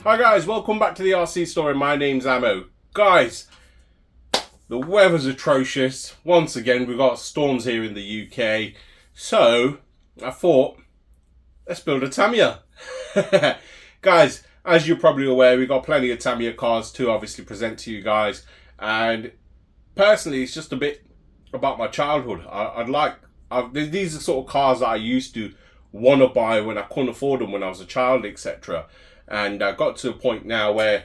Hi guys, welcome back to the RC story. My name's Ammo. Guys, the weather's atrocious. Once again, we've got storms here in the UK. So, I thought, let's build a Tamiya. Guys, as you're probably aware, we've got plenty of Tamiya cars to obviously present to you guys. And personally, it's just a bit about my childhood. These are sort of cars that I used to want to buy when I couldn't afford them when I was a child, etc. And I got to a point now where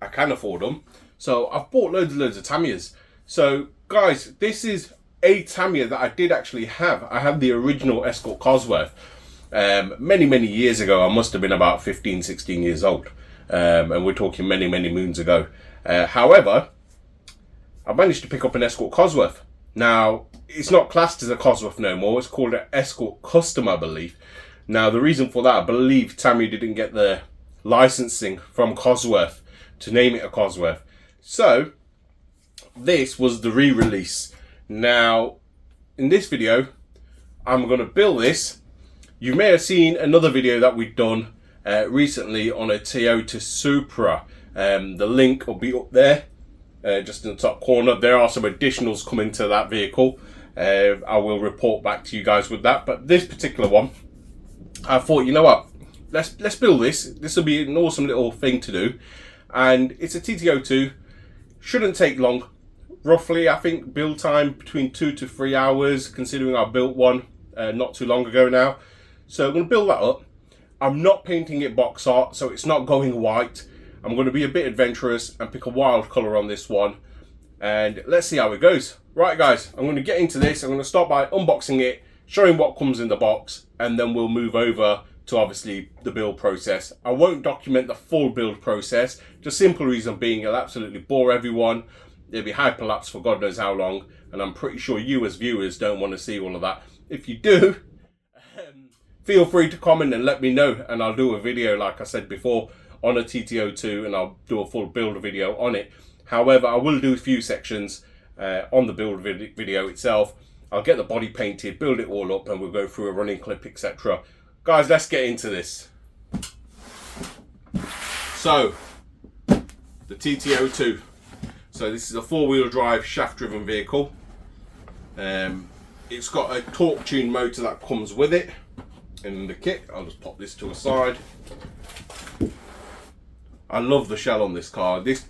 I can afford them. So I've bought loads of Tamiyas. So guys, this is a Tamiya that I did actually have. I had the original Escort Cosworth many years ago. I must have been about 15-16 years old. And we're talking many moons ago. However, I managed to pick up an Escort Cosworth. Now, it's not classed as a Cosworth no more. It's called an Escort Custom, I believe. Now, the reason for that, I believe Tamiya didn't get the licensing from Cosworth to name it a Cosworth. So, this was the re-release. Now, in this video, I'm going to build this. You may have seen another video that we've done recently on a Toyota Supra. The link will be up there. Just in the top corner. There are some additionals coming to that vehicle. I will report back to you guys with that. But this particular one, I thought, you know what? Let's build this. This will be an awesome little thing to do. And it's a TT02. Shouldn't take long. Roughly, I think build time between 2 to 3 hours, considering I built one not too long ago now. So I'm going to build that up. I'm not painting it box art, so it's not going white. I'm going to be a bit adventurous and pick a wild colour on this one. And let's see how it goes. Right guys, I'm going to get into this. I'm going to start by unboxing it, showing what comes in the box, and then we'll move over to obviously the build process. I won't document the full build process. Just simple reason being it'll absolutely bore everyone. It'll be hyperlapse for God knows how long. And I'm pretty sure you as viewers don't want to see all of that. If you do, feel free to comment and let me know. And I'll do a video, like I said before, on a TT02, and I'll do a full build video on it. However, I will do a few sections on the build video itself. I'll get the body painted, build it all up, and we'll go through a running clip, etc. Guys, let's get into this. So, the TT02. So this is a four-wheel drive shaft-driven vehicle. It's got a torque tune motor that comes with it in the kit. I'll just pop this to a side. I love the shell on this car. This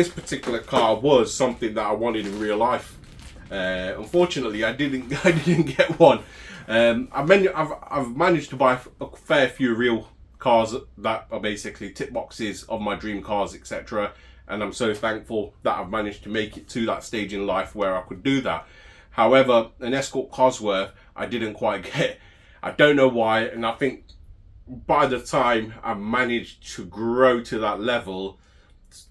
particular car was something that I wanted in real life. Unfortunately, I didn't get one. I've managed to buy a fair few real cars that are basically tip boxes of my dream cars, etc. And I'm so thankful that I've managed to make it to that stage in life where I could do that. However, an Escort Cosworth, I didn't quite get. I don't know why, and I think by the time I managed to grow to that level,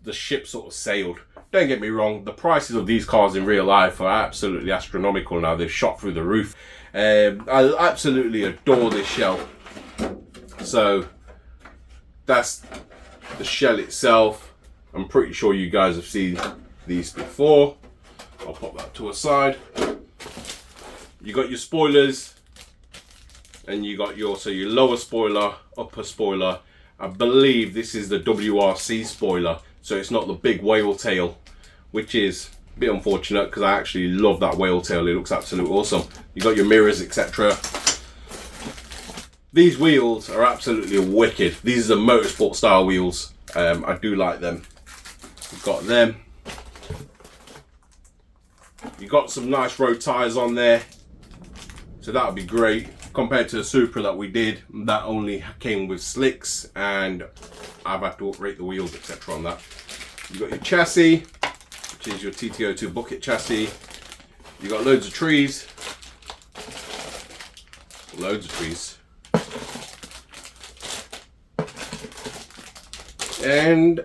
the ship sort of sailed. Don't get me wrong, the prices of these cars in real life are absolutely astronomical now. They've shot through the roof. I absolutely adore this shell. So that's the shell itself. I'm pretty sure you guys have seen these before. I'll pop that to a side. You got your spoilers, and you got your lower spoiler, upper spoiler. I believe this is the WRC spoiler, so it's not the big whale tail, which is a bit unfortunate because I actually love that whale tail. It looks absolutely awesome. You got your mirrors, etc. These wheels are absolutely wicked. These are the motorsport style wheels. I do like them. You've got them. You got some nice road tires on there, so that would be great. Compared to the Supra that we did, that only came with slicks, and I've had to upgrade the wheels, etc. on that. You've got your chassis, which is your TT02 bucket chassis. You've got loads of trees. Loads of trees. And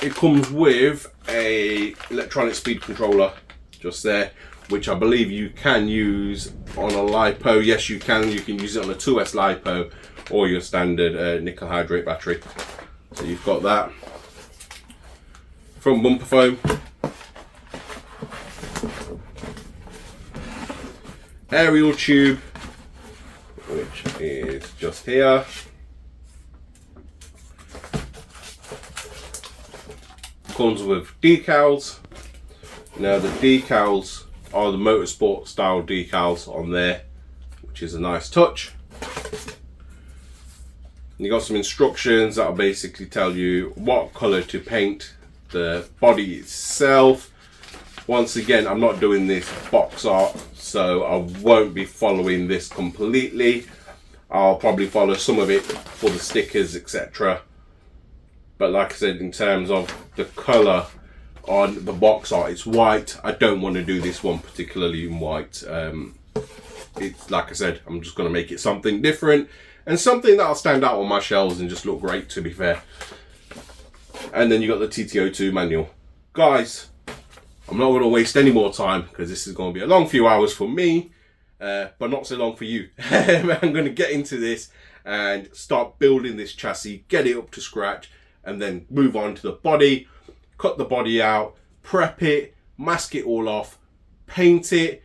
it comes with a electronic speed controller just there, which I believe you can use on a LiPo. Yes, you can. You can use it on a 2S LiPo or your standard nickel hydrate battery. So you've got that. Front bumper foam. Aerial tube, which is just here. comes with decals. Now the decals are the motorsport style decals on there, which is a nice touch. You got some instructions that will basically tell you what colour to paint the body itself. Once again, I'm not doing this box art, so I won't be following this completely. I'll probably follow some of it for the stickers, etc. But like I said, in terms of the colour on the box art, it's white. I don't want to do this one particularly in white. It's like I said, I'm just going to make it something different and something that'll stand out on my shelves and just look great, to be fair. And then you got the TT02 manual. Guys, I'm not going to waste any more time because this is going to be a long few hours for me, but not so long for you. I'm going to get into this and start building this chassis, get it up to scratch, and then move on to the body, cut the body out, prep it, mask it all off, paint it,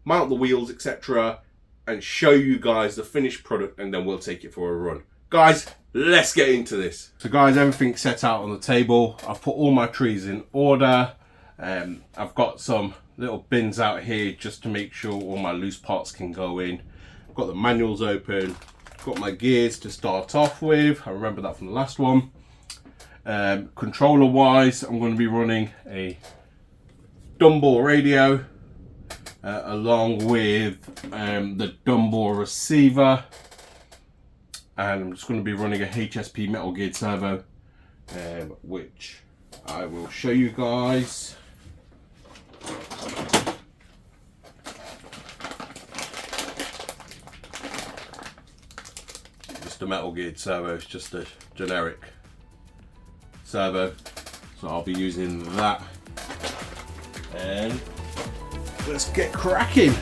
mount the wheels, etc., and show you guys the finished product, and then we'll take it for a run. Guys, let's get into this. So guys, everything's set out on the table. I've put all my trees in order. I've got some little bins out here just to make sure all my loose parts can go in. I've got the manuals open, got my gears to start off with. I remember that from the last one. Controller wise, I'm going to be running a Dumble radio along with the Dumble receiver, and I'm just going to be running a HSP metal geared servo, which I will show you guys. Just a metal geared servo, it's just a generic servo, so I'll be using that, and let's get cracking.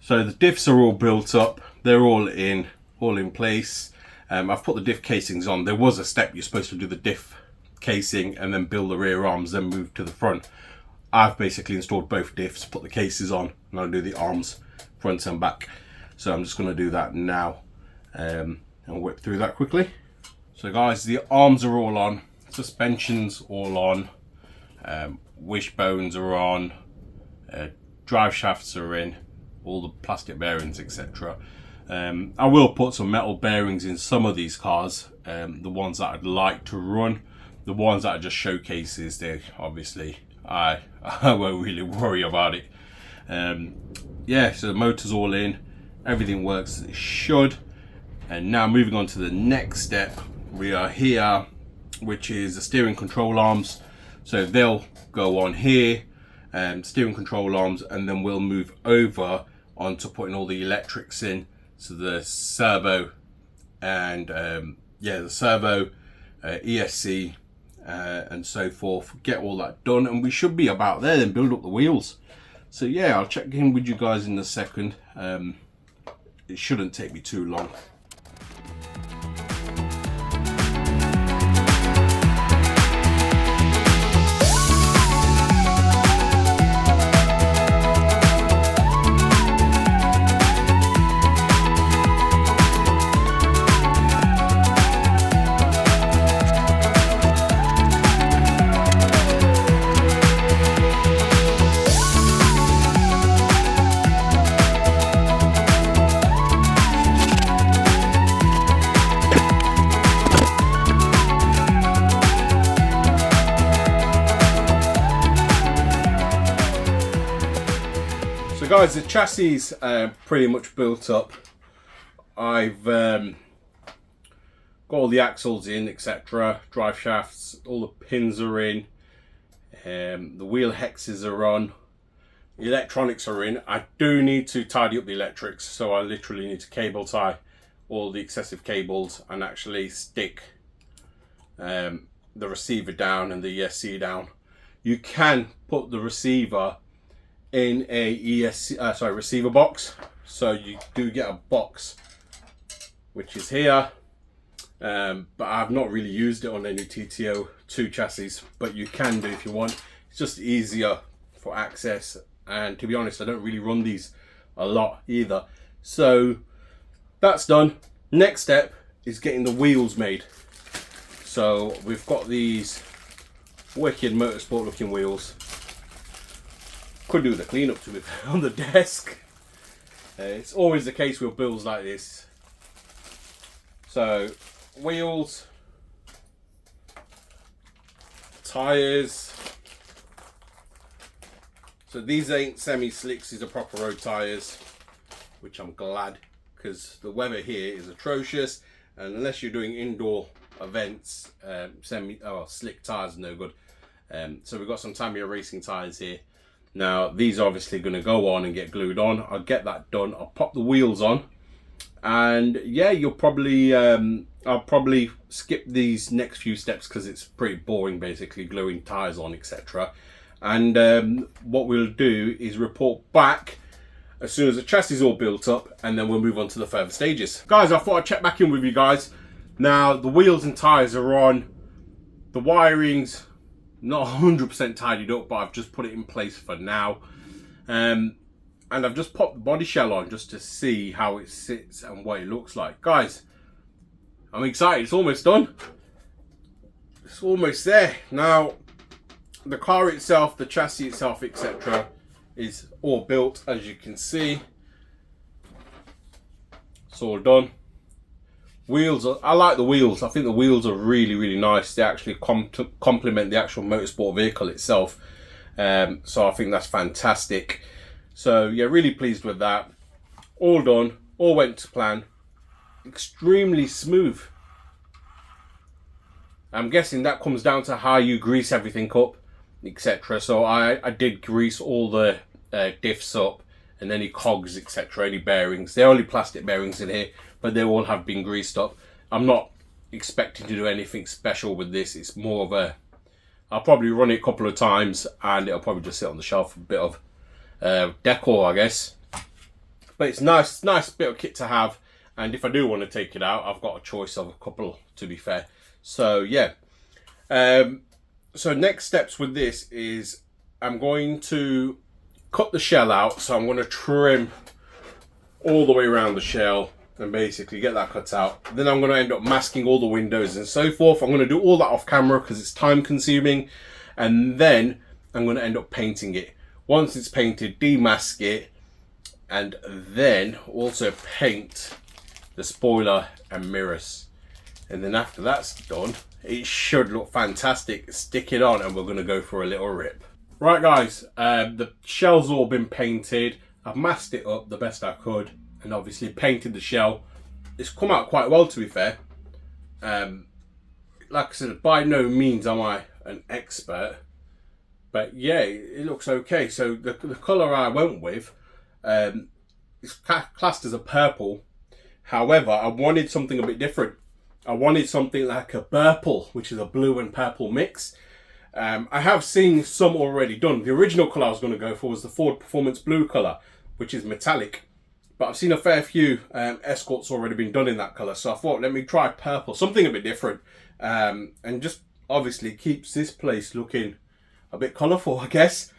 So the diffs are all built up, they're all in place. I've put the diff casings on. There was a step you're supposed to do the diff casing and then build the rear arms, then move to the front. I've basically installed both diffs, put the cases on, and I'll do the arms front and back. So I'm just going to do that now and whip through that quickly. So guys, the arms are all on, suspension's all on, wishbones are on, drive shafts are in, all the plastic bearings, etc. I will put some metal bearings in some of these cars, the ones that I'd like to run. The ones that are just showcases, they obviously I won't really worry about it. Yeah, so the motor's all in, everything works as it should. And now moving on to the next step, we are here, which is the steering control arms. So they'll go on here, steering control arms, and then we'll move over onto putting all the electrics in. So the servo and yeah, the servo, ESC, and so forth, get all that done, and we should be about there, then build up the wheels. So yeah, I'll check in with you guys in a second. It shouldn't take me too long. So guys, the chassis is pretty much built up. I've got all the axles in, etc. Drive shafts, all the pins are in. The wheel hexes are on. The electronics are in. I do need to tidy up the electrics, so I literally need to cable tie all the excessive cables and actually stick the receiver down and the ESC down. You can put the receiver in a receiver box, so you do get a box which is here, but I've not really used it on any TT02 chassis, but you can do if you want. It's just easier for access, and to be honest, I don't really run these a lot either. So that's done. Next step is getting the wheels made. So we've got these wicked motorsport looking wheels. Could do with a clean up to it on the desk. It's always the case with builds like this. So wheels, tires. So these ain't semi-slicks, these are proper road tires, which I'm glad, because the weather here is atrocious, and unless you're doing indoor events, slick tires are no good. So we've got some Tamiya racing tires here. Now these are obviously going to go on and get glued on. I'll get that done. I'll pop the wheels on, and yeah, you'll probably I'll probably skip these next few steps because it's pretty boring, basically gluing tires on, etc. And what we'll do is report back as soon as the chassis is all built up, and then we'll move on to the further stages. Guys, I thought I'd check back in with you guys. Now the wheels and tires are on. The wiring's not 100% tidied up, but I've just put it in place for now. And I've just popped the body shell on just to see how it sits and what it looks like. Guys, I'm excited. It's almost done. It's almost there. Now, the car itself, the chassis itself, etc. is all built, as you can see. It's all done. Wheels are, I like the wheels. I think the wheels are really, really nice. They actually complement the actual motorsport vehicle itself. So I think that's fantastic. So yeah, really pleased with that. All done. All went to plan. Extremely smooth. I'm guessing that comes down to how you grease everything up, etc. So I did grease all the diffs up, and any cogs, etc., any bearings. They're only plastic bearings in here, but they all have been greased up. I'm not expecting to do anything special with this. It's more of a, I'll probably run it a couple of times and it'll probably just sit on the shelf, a bit of decor, I guess. But it's nice bit of kit to have, and if I do want to take it out, I've got a choice of a couple, to be fair. So yeah, so next steps with this is I'm going to cut the shell out. So I'm going to trim all the way around the shell and basically get that cut out. Then I'm going to end up masking all the windows and so forth. I'm going to do all that off camera because it's time consuming, and then I'm going to end up painting it. Once it's painted, demask it, and then also paint the spoiler and mirrors. And then after that's done, it should look fantastic. Stick it on and we're going to go for a little rip. Right guys, the shell's all been painted. I've masked it up the best I could and obviously painted the shell. It's come out quite well, to be fair. Like I said, by no means am I an expert, but yeah, it looks okay. So the colour I went with is classed as a purple. However, I wanted something a bit different. I wanted something like a purple, which is a blue and purple mix. I have seen some already done. The original colour I was going to go for was the Ford Performance Blue colour, which is metallic. But I've seen a fair few Escorts already been done in that colour. So I thought, let me try purple, something a bit different. And just obviously keeps this place looking a bit colourful, I guess.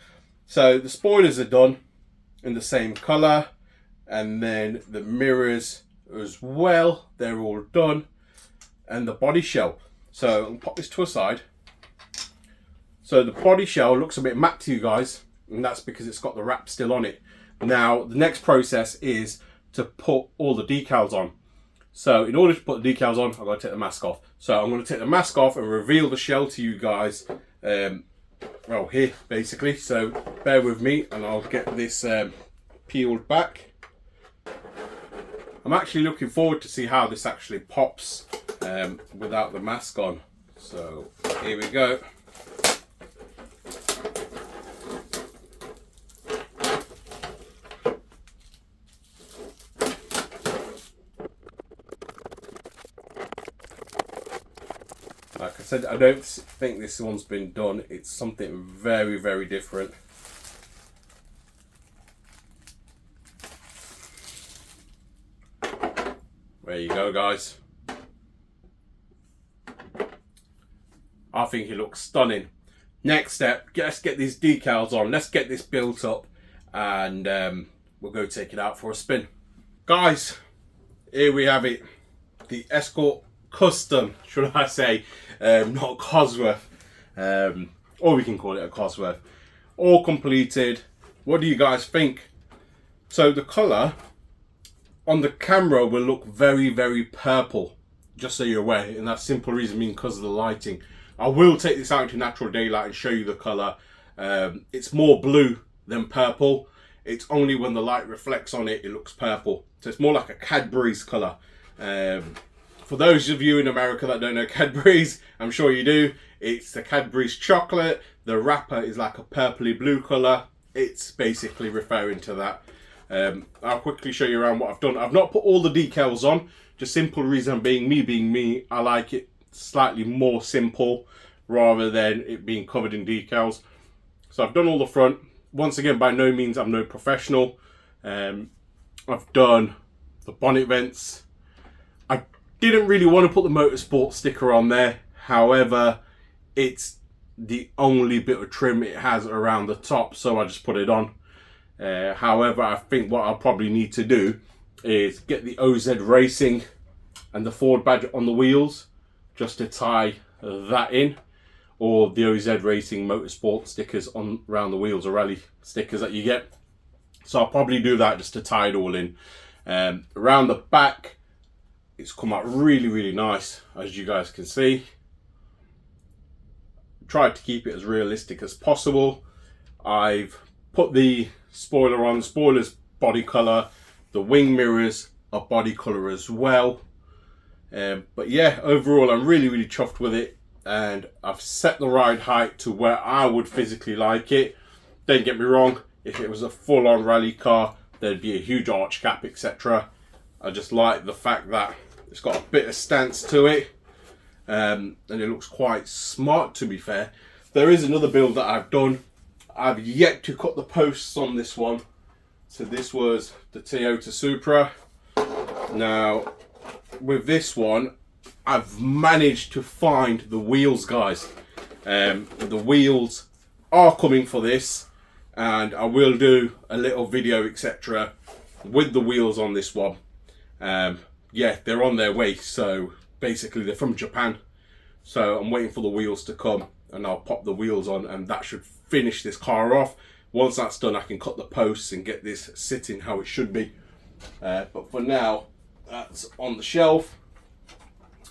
So the spoilers are done in the same colour. And then the mirrors as well, they're all done. And the body shell. So I'll pop this to a side. So the body shell looks a bit matte to you guys, and that's because it's got the wrap still on it. Now, the next process is to put all the decals on. So in order to put the decals on, I've got to take the mask off. So I'm going to take the mask off and reveal the shell to you guys, well, here, basically. So bear with me, and I'll get this peeled back. I'm actually looking forward to see how this actually pops without the mask on. So here we go. Like I said, I don't think this one's been done. It's something very, very different. There you go, guys. I think it looks stunning. Next step, let's get these decals on. Let's get this built up, and we'll go take it out for a spin. Guys, here we have it. The Escort Custom, should I say, not Cosworth, or we can call it a Cosworth. All completed. What do you guys think? So the colour on the camera will look very, very purple, just so you're aware, and that's simple reason being because of the lighting. I will take this out into natural daylight and show you the colour. It's more blue than purple. It's only when the light reflects on it, it looks purple. So it's more like a Cadbury's colour. For those of you in America that don't know Cadbury's, I'm sure you do. It's the Cadbury's chocolate. The wrapper is like a purpley blue colour. It's basically referring to that. I'll quickly show you around what I've done. I've not put all the decals on. Just simple reason being me, I like it slightly more simple rather than it being covered in decals. So I've done all the front. Once again, by no means I'm no professional. I've done the bonnet vents. I didn't really want to put the motorsport sticker on there. However, it's the only bit of trim it has around the top, so I just put it on. However, I think what I'll probably need to do is get the OZ Racing and the Ford badge on the wheels, just to tie that in, or the OZ Racing Motorsport stickers on around the wheels, or rally stickers that you get. So I'll probably do that just to tie it all in. Around the back, it's come out really, really nice, as you guys can see. Tried to keep it as realistic as possible. I've put the spoiler on. Spoiler's body colour. The wing mirrors are body colour as well. But yeah, overall I'm really, really chuffed with it. And I've set the ride height to where I would physically like it. Don't get me wrong, if it was a full-on rally car, there'd be a huge arch cap, etc. I just like the fact that it's got a bit of stance to it. And it looks quite smart, to be fair. There is another build that I've done. I've yet to cut the posts on this one. So this was the Toyota Supra. Now, with this one, I've managed to find the wheels, guys. The wheels are coming for this, and I will do a little video, etc. with the wheels on this one. Yeah, they're on their way. So basically, they're from Japan. So I'm waiting for the wheels to come, and I'll pop the wheels on, and that should finish this car off. Once that's done, I can cut the posts and get this sitting how it should be. But for now, that's on the shelf.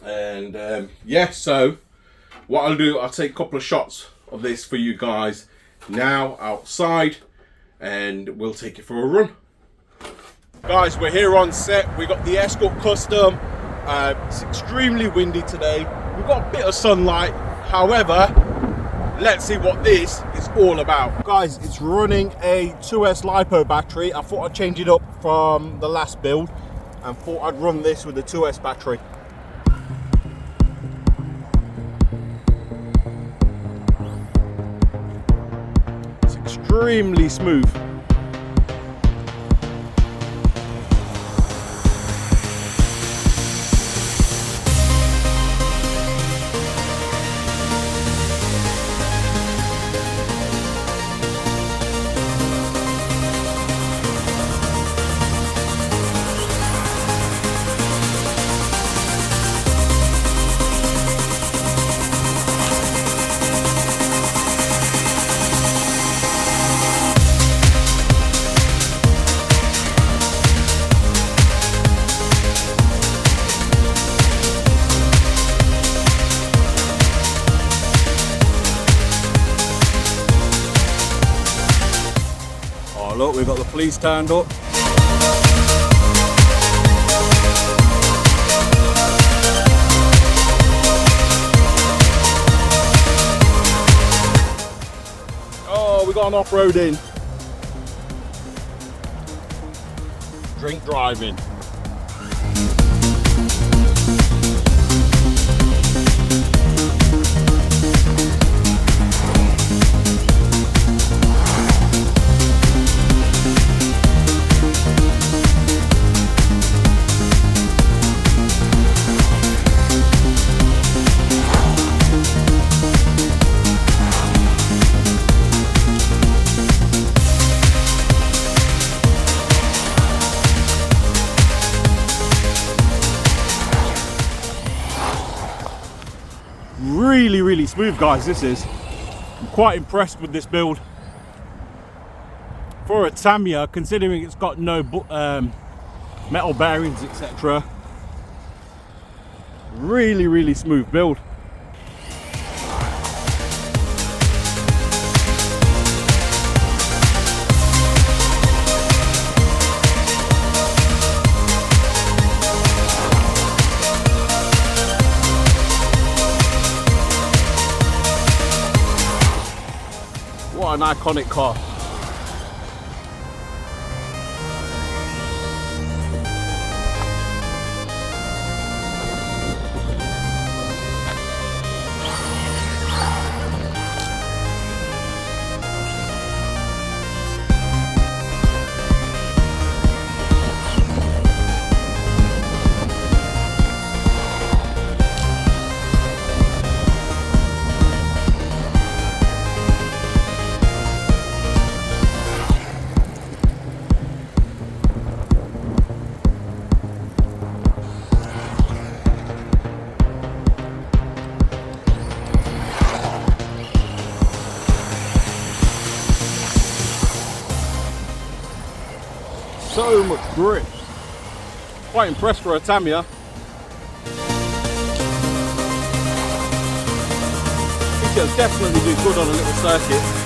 And yeah, so what I'll do, I'll take a couple of shots of this for you guys now outside, and we'll take it for a run. Guys, we're here on set. We got the Escort Custom. It's extremely windy today. We've got a bit of sunlight. However, let's see what this is all about. Guys, it's running a 2S LiPo battery. I thought I'd change it up from the last build and thought I'd run this with the 2S battery. extremely smooth. Oh look, we've got the police turned up. Oh, we got an off-roading. Drink driving. Really smooth, guys. This is. I'm quite impressed with this build for a Tamiya, considering it's got no metal bearings, etc. Really smooth build. What an iconic car. So much grip. Quite impressed for a Tamiya. I think it'll definitely do good on a little circuit.